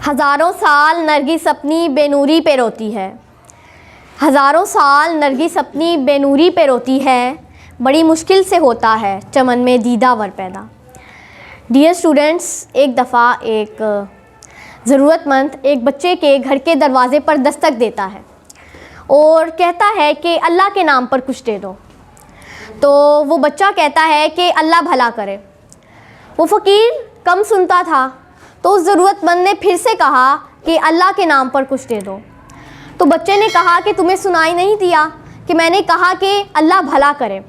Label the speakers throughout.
Speaker 1: हज़ारों साल नरगिस अपनी बेनूरी पे रोती है, हज़ारों साल नरगिस अपनी बेनूरी पे रोती है, बड़ी मुश्किल से होता है चमन में दीदावर पैदा। डियर स्टूडेंट्स, एक दफ़ा एक ज़रूरतमंद एक बच्चे के घर के दरवाज़े पर दस्तक देता है और कहता है कि अल्लाह के नाम पर कुछ दे दो। तो वो बच्चा कहता है कि अल्लाह भला करे। वो फ़कीर कम सुनता था, तो उस ज़रूरतमंद ने फिर से कहा कि अल्लाह के नाम पर कुछ दे दो। तो बच्चे ने कहा कि तुम्हें सुनाई नहीं दिया कि मैंने कहा कि अल्लाह भला करे।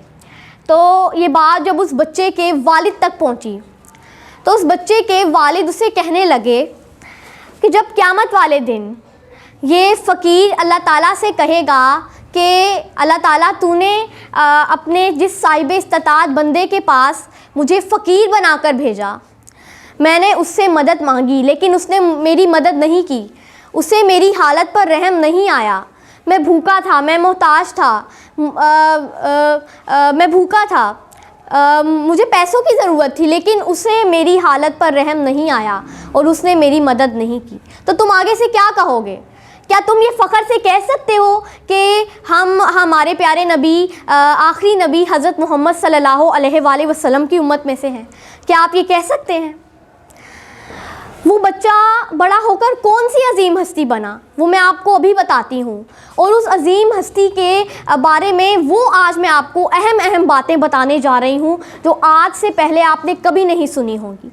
Speaker 1: तो ये बात जब उस बच्चे के वालिद तक पहुंची, तो उस बच्चे के वालिद उसे कहने लगे कि जब क़यामत वाले दिन ये फ़कीर अल्लाह ताला से कहेगा कि अल्लाह ताला तूने अपने जिस साहिब इस्तात बंदे के पास मुझे फ़कीर बनाकर भेजा, मैंने उससे मदद मांगी लेकिन उसने मेरी मदद नहीं की, उसे मेरी हालत पर रहम नहीं आया, मैं भूखा था, मैं मोहताज था, मैं भूखा था, मुझे पैसों की ज़रूरत थी लेकिन उसे मेरी हालत पर रहम नहीं आया और उसने मेरी मदद नहीं की। तो तुम आगे से क्या कहोगे? क्या तुम ये फ़ख्र से कह सकते हो कि हम हमारे प्यारे नबी आखिरी नबी हज़रत मोहम्मद सल्लल्लाहु अलैहि वसल्लम की उम्मत में से हैं? क्या आप ये कह सकते हैं? वो बच्चा बड़ा होकर कौन सी अजीम हस्ती बना, वो मैं आपको अभी बताती हूँ। और उस अजीम हस्ती के बारे में वो आज मैं आपको अहम बातें बताने जा रही हूँ जो आज से पहले आपने कभी नहीं सुनी होगी।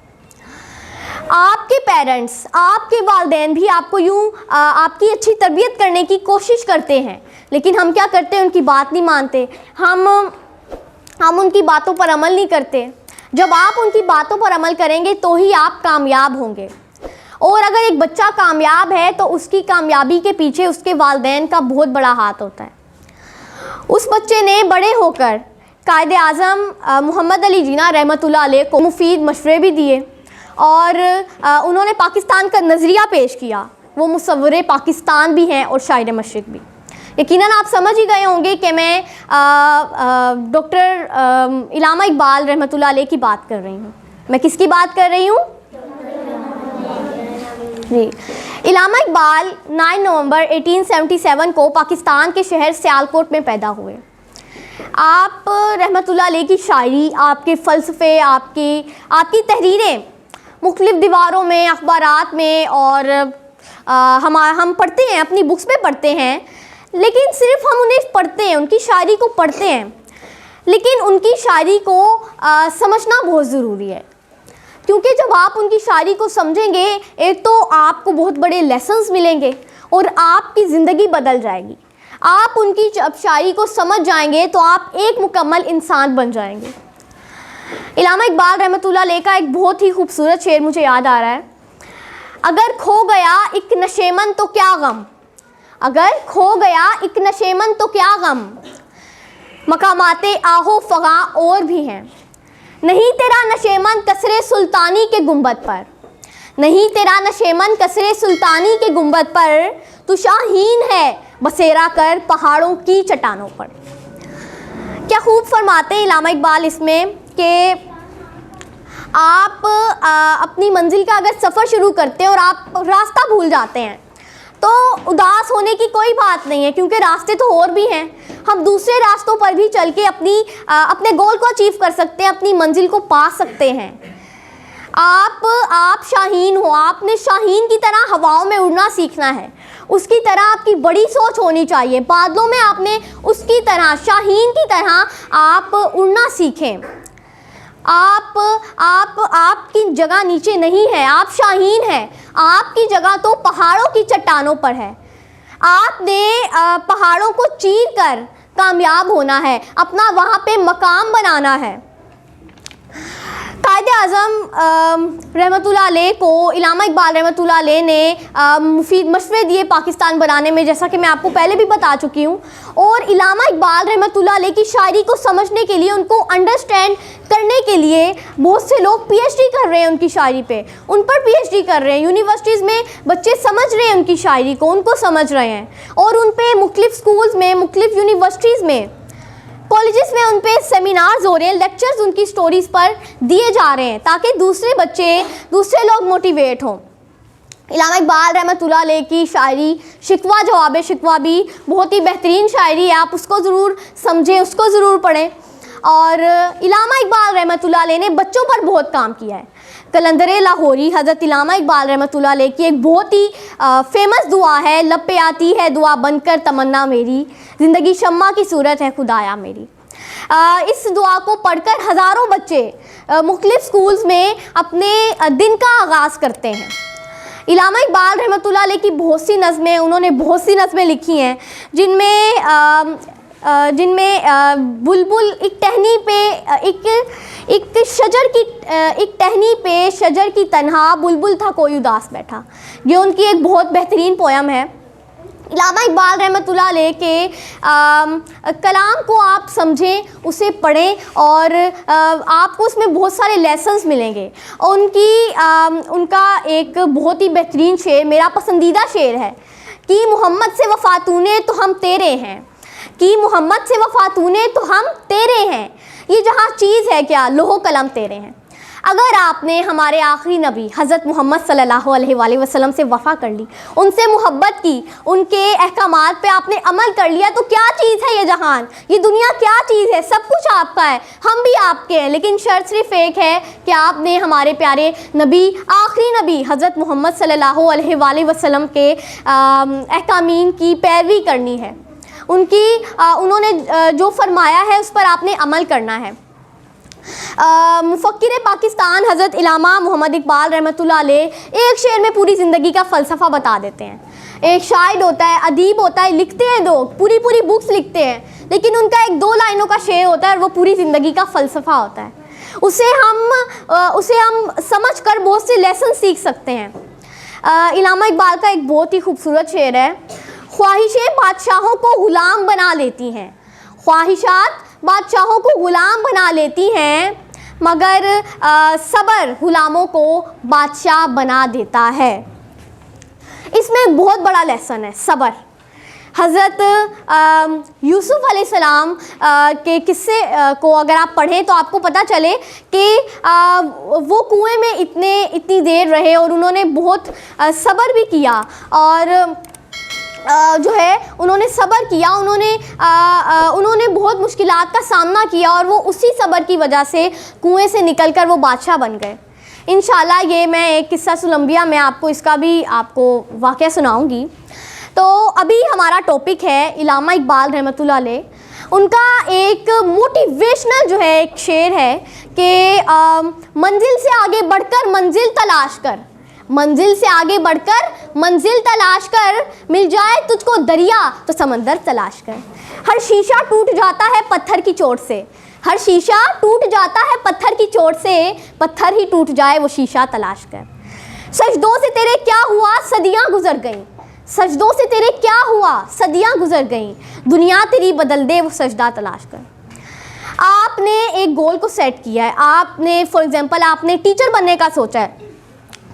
Speaker 1: आपके पेरेंट्स, आपके वालिदैन भी आपको यूँ आपकी अच्छी तरबियत करने की कोशिश करते हैं, लेकिन हम क्या करते हैं? उनकी बात नहीं मानते, हम उनकी बातों पर अमल नहीं करते। जब आप उनकी बातों पर अमल करेंगे तो ही आप कामयाब होंगे। और अगर एक बच्चा कामयाब है तो उसकी कामयाबी के पीछे उसके वालिदैन का बहुत बड़ा हाथ होता है। उस बच्चे ने बड़े होकर कायदे आज़म मोहम्मद अली जिन्ना रहमतुल्लाह अलैह को मुफीद मशवरे भी दिए और उन्होंने पाकिस्तान का नज़रिया पेश किया। वो मुसव्विर पाकिस्तान भी हैं और शायर मशरिक़ भी। यकीनन आप समझ ही गए होंगे कि मैं डॉक्टर इलामा इकबाल रहमतुल्लाह अलैह की बात कर रही हूँ। मैं किसकी बात कर रही हूँ? जी, इलामा इकबाल 9 नवंबर 1877 को पाकिस्तान के शहर सियालकोट में पैदा हुए। आप रहमतुल्लाह अलैह की शायरी, आपके फ़लसफ़े, आपकी तहरीरें मुख्तलिफ़ दीवारों में, अखबारात में और हम पढ़ते हैं, अपनी बुक्स में पढ़ते हैं, लेकिन सिर्फ हम उन्हें पढ़ते हैं, उनकी शायरी को पढ़ते हैं, लेकिन उनकी शायरी को समझना बहुत ज़रूरी है। क्योंकि जब आप उनकी शायरी को समझेंगे, एक तो आपको बहुत बड़े लेसन्स मिलेंगे और आपकी ज़िंदगी बदल जाएगी। आप उनकी जब शायरी को समझ जाएंगे तो आप एक मुकम्मल इंसान बन जाएंगे। इलामा इकबाल रहमतुल्लाह अलैह का एक बहुत ही खूबसूरत शेर मुझे याद आ रहा है। अगर खो गया एक नशेमन तो क्या गम, अगर खो गया एक नशेमन तो क्या गम, मकामाते आहो फ़गा और भी हैं, नहीं तेरा नशेमन कसरे सुल्तानी के गुंबद पर, नहीं तेरा नशेमन कसरे सुल्तानी के गुंबद पर, तू शाहीन है बसेरा कर पहाड़ों की चट्टानों पर। क्या खूब फरमाते हैं इलामा इकबाल इसमें कि आप अपनी मंजिल का अगर सफ़र शुरू करते हैं और आप रास्ता भूल जाते हैं तो उदास होने की कोई बात नहीं है, क्योंकि रास्ते तो और भी हैं। हम दूसरे रास्तों पर भी चल के अपने गोल को अचीव कर सकते हैं, अपनी मंजिल को पा सकते हैं। आप शाहीन हो, आपने शाहीन की तरह हवाओं में उड़ना सीखना है। उसकी तरह आपकी बड़ी सोच होनी चाहिए। बादलों में आपने उसकी तरह, शाहीन की तरह आप उड़ना सीखें। आपकी जगह नीचे नहीं है, आप शाहीन हैं। आपकी जगह तो पहाड़ों की चट्टानों पर है। आपने पहाड़ों को चीर कर कामयाब होना है, अपना वहाँ पे मकाम बनाना है। कायदे आज़म रहमतुल्लाह अलैह को इलामा इकबाल रहमतुल्लाह अलैह ने मुफीद मशवरे दिए पाकिस्तान बनाने में, जैसा कि मैं आपको पहले भी बता चुकी हूँ। और इलामा इकबाल रहमतुल्लाह अलैह की शायरी को समझने के लिए, उनको अंडरस्टैंड करने के लिए बहुत से लोग पीएचडी कर रहे हैं उनकी शायरी पे, उन पर पीएचडी कर रहे हैं। यूनिवर्सिटीज़ में बच्चे समझ रहे हैं उनकी शायरी को, उनको समझ रहे हैं और उन पर मुख्तलिफ़ स्कूल्स में, मुख्तलिफ़ यूनिवर्सिटीज़ में, कॉलेजेस में उन पे सेमिनार्स हो रहे हैं, लेक्चर्स उनकी स्टोरीज़ पर दिए जा रहे हैं ताकि दूसरे बच्चे, दूसरे लोग मोटिवेट हों। इलामा इकबाल रहमतुल्लाह अलैह की शायरी शिकवा जवाब शिकवा भी बहुत ही बेहतरीन शायरी है, आप उसको ज़रूर समझें, उसको ज़रूर पढ़ें। और इलामा इकबाल रहमतुल्लाह अलैह ने बच्चों पर बहुत काम किया है। कलंदर लाहौरी हज़रत इलामा इकबाल रहमतुल्लाह अलैह की एक बहुत ही फेमस दुआ है, लब पे आती है दुआ बनकर तमन्ना मेरी, ज़िंदगी शम्मा की सूरत है खुदाया मेरी। इस दुआ को पढ़कर हज़ारों बच्चे मुख्तलिफ़ स्कूल्स में अपने दिन का आगाज़ करते हैं। इलामा इकबाल रहमतुल्लाह अलैह की बहुत सी नज़में, उन्होंने बहुत सी नज़में लिखी हैं जिनमें बुलबुल एक टहनी पे एक टहनी पे शजर की तन्हा बुलबुल था कोई उदास बैठा, ये उनकी एक बहुत बेहतरीन पोयम है। इलामा इकबाल रहमतुल्लाह अलैह के कलाम को आप समझें, उसे पढ़ें और आपको उसमें बहुत सारे लेसन्स मिलेंगे। उनका एक बहुत ही बेहतरीन शेर मेरा पसंदीदा शेर है कि मोहम्मद से वफ़ा तूने तो हम तेरे हैं, कि मोहम्मद से वफ़ा तूने तो हम तेरे हैं, ये जहाँ चीज़ है क्या लोहो कलम तेरे हैं। अगर आपने हमारे आखिरी नबी हज़रत मोहम्मद सल्लल्लाहु अलैहि वसल्लम से वफ़ा कर ली, उनसे मोहब्बत की, उनके अहकामात पे आपने अमल कर लिया, तो क्या चीज़ है ये जहान, ये दुनिया क्या चीज़ है, सब कुछ आपका है, हम भी आपके हैं। लेकिन शर्त सिर्फ एक है कि आपने हमारे प्यारे नबी, आखिरी नबी हज़रत मोहम्मद सल्लल्लाहु अलैहि वसल्लम के अहकामीन की पैरवी करनी है, उन्होंने जो फरमाया है उस पर आपने अमल करना है। मुफक्किर पाकिस्तान हज़रत इलामा मोहम्मद इकबाल रहमतुल्लाह अलैह एक शेर में पूरी ज़िंदगी का फ़लसफ़ा बता देते हैं। एक शायर होता है, अदीब होता है, लिखते हैं लोग, पूरी बुक्स लिखते हैं, लेकिन उनका एक 2 लाइनों का शेर होता है और वो पूरी ज़िंदगी का फ़लसफ़ा होता है। उसे हम समझ कर बहुत से लेसन सीख सकते हैं। इलामा इकबाल का एक बहुत ही खूबसूरत शेर है, ख्वाहिशें बादशाहों को ग़ुलाम बना लेती हैं, ख्वाहिशात बादशाहों को ग़ुलाम बना लेती हैं, मगर सब्र ग़ुलामों को बादशाह बना देता है। इसमें एक बहुत बड़ा लेसन है सब्र। हज़रत यूसुफ़ अलैहिस्सलाम के किस्से को अगर आप पढ़ें तो आपको पता चले कि वो कुएं में इतनी देर रहे और उन्होंने बहुत सब्र भी किया और जो है उन्होंने सब्र किया, उन्होंने बहुत मुश्किलात का सामना किया और वो उसी सब्र की वजह से कुएं से निकलकर वो बादशाह बन गए। इंशाल्लाह ये मैं एक किस्सा सुलंबिया में आपको वाक़या सुनाऊंगी। तो अभी हमारा टॉपिक है इलामा इकबाल रहमतुल्लाह अलैह। उनका एक मोटिवेशनल जो है एक शेर है कि मंजिल से आगे बढ़कर मंजिल तलाश कर, मंजिल से आगे बढ़कर मंजिल तलाश कर, मिल जाए तुझको दरिया तो समंदर तलाश कर। हर शीशा टूट जाता है पत्थर की चोट से, हर शीशा टूट जाता है पत्थर की चोट से, पत्थर ही टूट जाए वो शीशा तलाश कर। सजदों से तेरे क्या हुआ सदियां गुजर गईं, सजदों से तेरे क्या हुआ सदियां गुजर गईं, दुनिया तेरी बदल दे वो सजदा तलाश कर। आपने एक गोल को सेट किया है, आपने फॉर एग्जांपल आपने टीचर बनने का सोचा है,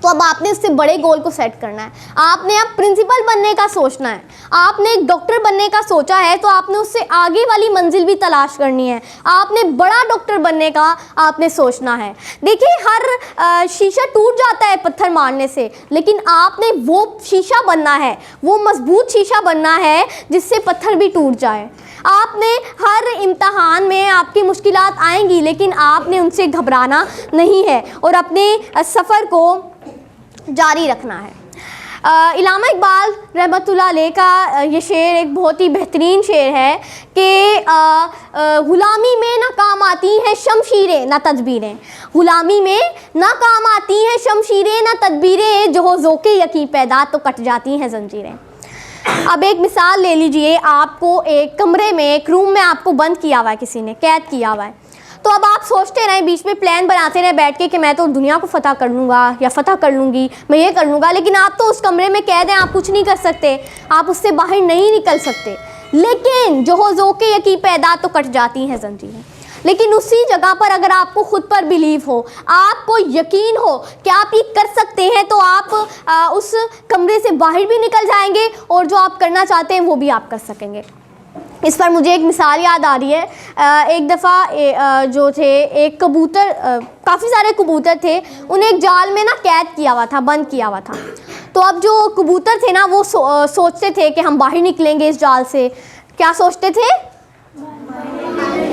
Speaker 1: तो अब आपने उससे बड़े गोल को सेट करना है। आपने अब प्रिंसिपल बनने का सोचना है, आपने एक डॉक्टर बनने का सोचा है तो आपने उससे आगे वाली मंजिल भी तलाश करनी है, आपने बड़ा डॉक्टर बनने का आपने सोचना है। देखिए हर शीशा टूट जाता है पत्थर मारने से, लेकिन आपने वो शीशा बनना है, वो मजबूत शीशा बनना है जिससे पत्थर भी टूट जाए। आपने हर इम्तहान में आपकी मुश्किलात आएंगी, लेकिन आपने उनसे घबराना नहीं है और अपने सफ़र को जारी रखना है। इलामा इकबाल रहमतुल्लाह अलैह का ये शेर एक बहुत ही बेहतरीन शेर है कि ग़ुलामी में ना काम आती हैं शमशीरें ना तदबीरें, ग़ुलामी में ना काम आती हैं शमशीरें ना तदबीरें, जो हो ज़ोक़े यकीन पैदा तो कट जाती हैं ज़ंजीरें। अब एक मिसाल ले लीजिए, आपको एक कमरे में, एक रूम में आपको बंद किया हुआ है, किसी ने कैद किया हुआ है। तो अब आप सोचते रहें, बीच में प्लान बनाते रहें बैठ के कि मैं तो दुनिया को फ़तह कर लूँगा या फ़तह कर लूँगी, मैं ये कर लूँगा, लेकिन आप तो उस कमरे में कैद हैं, आप कुछ नहीं कर सकते, आप उससे बाहर नहीं निकल सकते। लेकिन जो हो ज़ोक़े यकीन पैदा तो कट जाती हैं ज़ंजीरें। लेकिन उसी जगह पर अगर आपको ख़ुद पर बिलीव हो, आपको यकीन हो कि आप ये कर सकते हैं, तो आप उस कमरे से बाहर भी निकल जाएंगे और जो आप करना चाहते हैं वो भी आप कर सकेंगे। इस पर मुझे एक मिसाल याद आ रही है। एक दफ़ा जो थे एक कबूतर, काफ़ी सारे कबूतर थे, उन्हें एक जाल में ना कैद किया हुआ था, बंद किया हुआ था। तो तो अब जो कबूतर थे ना वो सोचते थे कि हम बाहर निकलेंगे इस जाल से। क्या सोचते थे?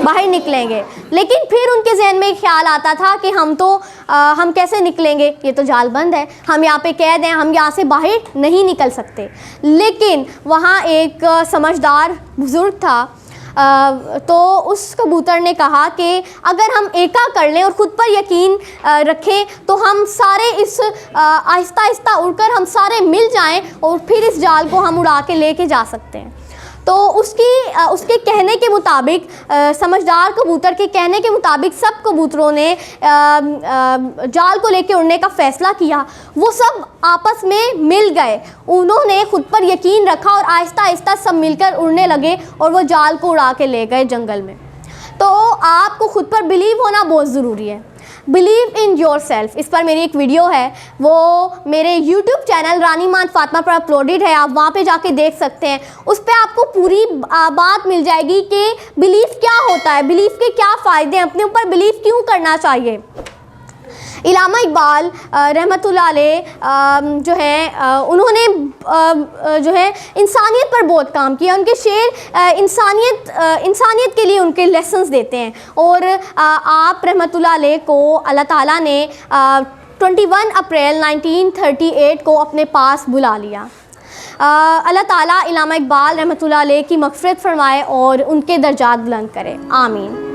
Speaker 1: बाहर निकलेंगे। लेकिन फिर उनके जहन में एक ख्याल आता था कि हम कैसे निकलेंगे, ये तो जाल बंद है, हम यहाँ पे कैद हैं, हम यहाँ से बाहर नहीं निकल सकते। लेकिन वहाँ एक समझदार बुज़ुर्ग था, तो उस कबूतर ने कहा कि अगर हम एका कर लें और ख़ुद पर यकीन रखें तो हम सारे इस आहिस्ता आहिस्ता उड़कर हम सारे मिल जाएं और फिर इस जाल को हम उड़ा के लेके जा सकते हैं। तो उसके कहने के मुताबिक, समझदार कबूतर के कहने के मुताबिक सब कबूतरों ने जाल को लेके उड़ने का फ़ैसला किया। वो सब आपस में मिल गए, उन्होंने ख़ुद पर यकीन रखा और आहिस्ता आहिस्ता सब मिलकर उड़ने लगे और वो जाल को उड़ा के ले गए जंगल में। तो आपको ख़ुद पर बिलीव होना बहुत ज़रूरी है। बिलीव इन योर सेल्फ, इस पर मेरी एक वीडियो है, वो मेरे YouTube चैनल रानी मान फातिमा पर अपलोडेड है, आप वहाँ पे जाके देख सकते हैं। उस पर आपको पूरी बात मिल जाएगी कि बिलीव क्या होता है, बिलीव के क्या फ़ायदे हैं, अपने ऊपर बिलीव क्यों करना चाहिए। इलामा इकबाल रहमतुल्लाह अलैह जो है उन्होंने जो है इंसानियत पर बहुत काम किया। उनके शेर इंसानियत के लिए उनके लेसन्स देते हैं। और आप रहमतुल्लाह अलैह को अल्लाह ताला ने 21 अप्रैल 1938 को अपने पास बुला लिया। अल्लाह ताला इलामा इकबाल रहमतुल्लाह अलैह की मग़फ़िरत फ़रमाए और उनके दर्जात बुलंद करे, आमीन।